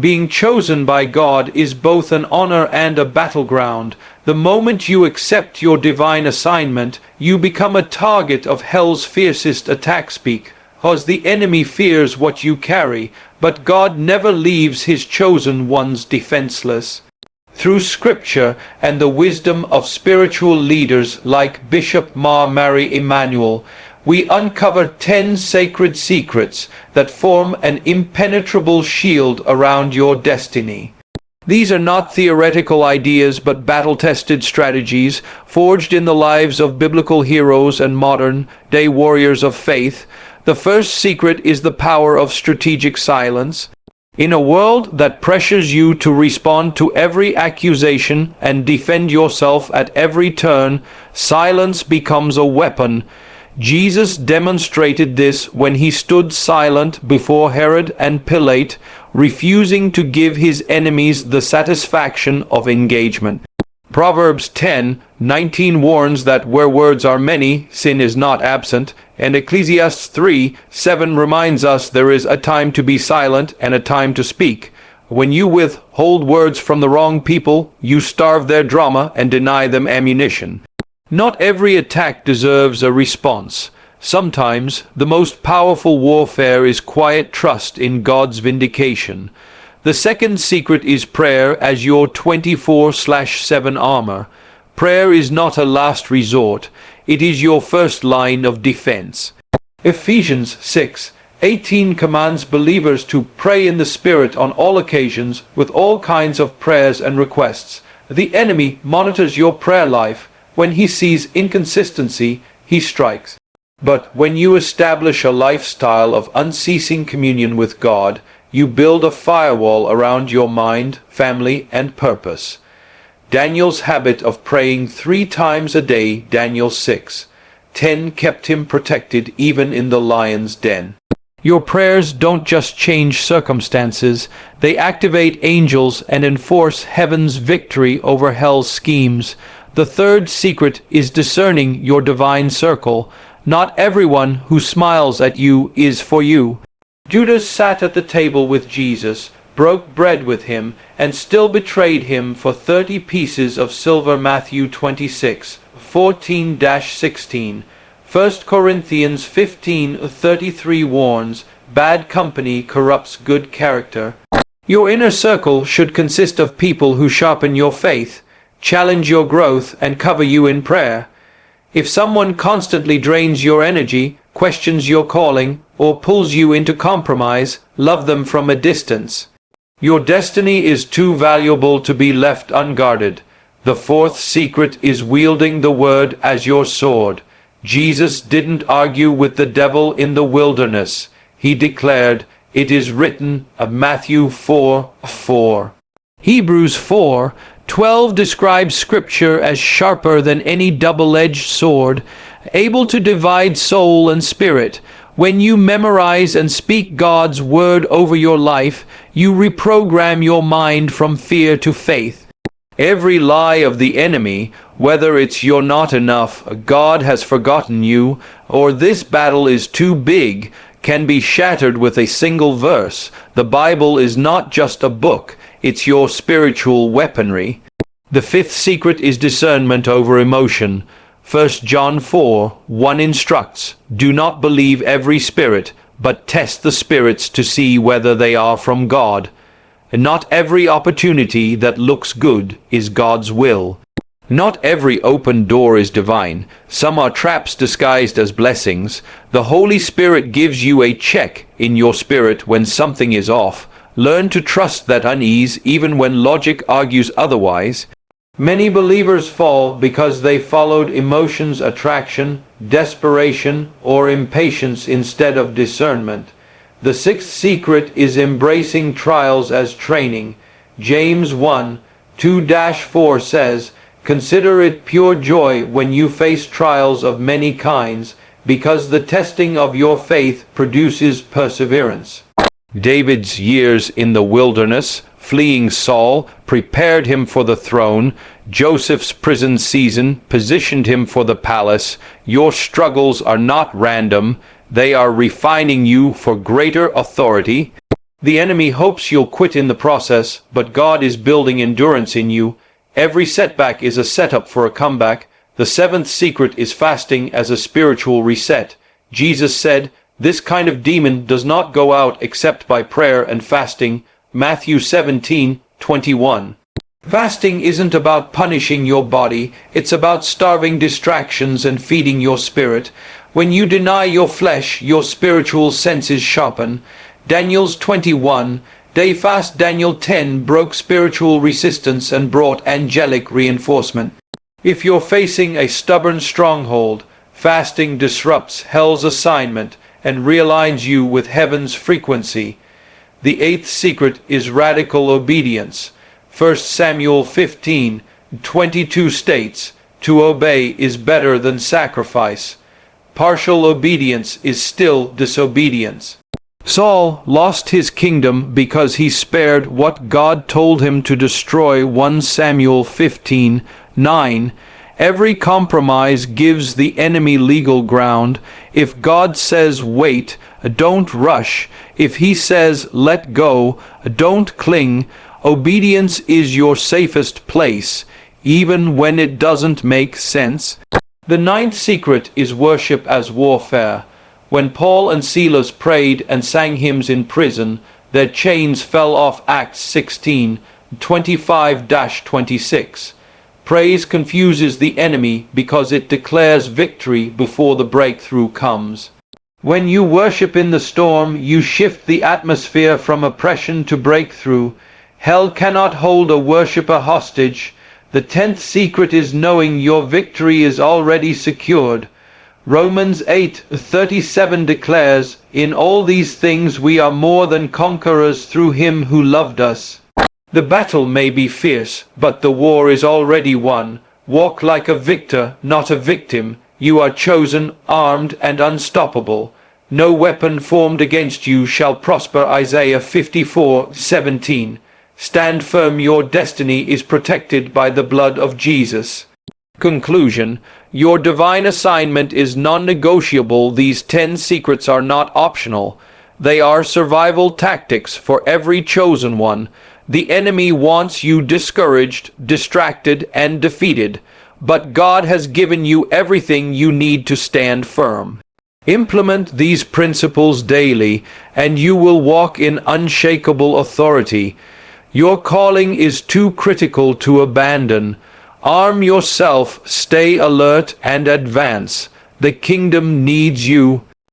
Being chosen by God is both an honor and a battleground. The moment you accept your divine assignment, you become a target of hell's fiercest attack speak, because the enemy fears what you carry, but God never leaves his chosen ones defenseless. Through Scripture and the wisdom of spiritual leaders like Bishop Mar Mari Emmanuel, we uncover 10 sacred secrets that form an impenetrable shield around your destiny. These are not theoretical ideas but battle-tested strategies forged in the lives of biblical heroes and modern-day warriors of faith. The first secret is the power of strategic silence. In a world that pressures you to respond to every accusation and defend yourself at every turn, silence becomes a weapon. Jesus demonstrated this when he stood silent before Herod and Pilate, refusing to give his enemies the satisfaction of engagement. Proverbs 10:19 warns that where words are many, sin is not absent, and Ecclesiastes 3:7 reminds us there is a time to be silent and a time to speak. When you withhold words from the wrong people, you starve their drama and deny them ammunition. Not every attack deserves a response. Sometimes the most powerful warfare is quiet trust in God's vindication. The second secret is prayer as your 24/7 armor. Prayer is not a last resort. It is your first line of defense. Ephesians 6:18 commands believers to pray in the Spirit on all occasions with all kinds of prayers and requests. The enemy monitors your prayer life. When he sees inconsistency, he strikes. But when you establish a lifestyle of unceasing communion with God, you build a firewall around your mind, family, and purpose. Daniel's habit of praying 3 times a day, Daniel 6:10, kept him protected even in the lion's den. Your prayers don't just change circumstances, they activate angels and enforce heaven's victory over hell's schemes. The third secret is discerning your divine circle. Not everyone who smiles at you is for you. Judas sat at the table with Jesus, broke bread with him, and still betrayed him for 30 pieces of silver. Matthew 26:14-16. 1 Corinthians 15:33 warns, bad company corrupts good character. Your inner circle should consist of people who sharpen your faith, challenge your growth, and cover you in prayer. If someone constantly drains your energy, questions your calling, or pulls you into compromise, love them from a distance. Your destiny is too valuable to be left unguarded. The fourth secret is wielding the word as your sword. Jesus didn't argue with the devil in the wilderness. He declared, "It is written," of Matthew 4:4. Hebrews 4:12 describes Scripture as sharper than any double-edged sword, able to divide soul and spirit. When you memorize and speak God's word over your life, you reprogram your mind from fear to faith. Every lie of the enemy, whether it's "you're not enough," "God has forgotten you," or "this battle is too big," can be shattered with a single verse. The Bible is not just a book, it's your spiritual weaponry. The fifth secret is discernment over emotion. 1 John 4:1 instructs, "Do not believe every spirit, but test the spirits to see whether they are from God." And not every opportunity that looks good is God's will. Not every open door is divine. Some are traps disguised as blessings. The Holy Spirit gives you a check in your spirit when something is off. Learn to trust that unease even when logic argues otherwise. Many believers fall because they followed emotions, attraction, desperation, or impatience instead of discernment. The sixth secret is embracing trials as training. James 1:2-4 says, "Consider it pure joy when you face trials of many kinds, because the testing of your faith produces perseverance." David's years in the wilderness, fleeing Saul, prepared him for the throne. Joseph's prison season positioned him for the palace. Your struggles are not random. They are refining you for greater authority. The enemy hopes you'll quit in the process, but God is building endurance in you. Every setback is a setup for a comeback. The seventh secret is fasting as a spiritual reset. Jesus said, "This kind of demon does not go out except by prayer and fasting." Matthew 17:21. Fasting isn't about punishing your body, it's about starving distractions and feeding your spirit. When you deny your flesh, your spiritual senses sharpen. Daniel's 21-day fast. Daniel 10 broke spiritual resistance and brought angelic reinforcement. If you're facing a stubborn stronghold, fasting disrupts hell's assignment and realigns you with heaven's frequency. The eighth secret is radical obedience. 1 Samuel 15:22 states, "To obey is better than sacrifice." Partial obedience is still disobedience. Saul lost his kingdom because he spared what God told him to destroy. 1 Samuel 15:9. Every compromise gives the enemy legal ground. If God says wait, don't rush. If he says let go, don't cling. Obedience is your safest place, even when it doesn't make sense. The ninth secret is worship as warfare. When Paul and Silas prayed and sang hymns in prison, their chains fell off. Acts 16:25-26. Praise confuses the enemy because it declares victory before the breakthrough comes. When you worship in the storm, you shift the atmosphere from oppression to breakthrough. Hell cannot hold a worshiper hostage. The 10th secret is knowing your victory is already secured. Romans 8:37 declares, "In all these things we are more than conquerors through him who loved us." The battle may be fierce, but the war is already won. Walk like a victor, not a victim. You are chosen, armed, and unstoppable. No weapon formed against you shall prosper. Isaiah 54:17. Stand firm, your destiny is protected by the blood of Jesus. Conclusion: your divine assignment is non-negotiable. These 10 secrets are not optional. They are survival tactics for every chosen one. The enemy wants you discouraged, distracted, and defeated, but God has given you everything you need to stand firm. Implement these principles daily, and you will walk in unshakable authority. Your calling is too critical to abandon. Arm yourself, stay alert, and advance. The kingdom needs you.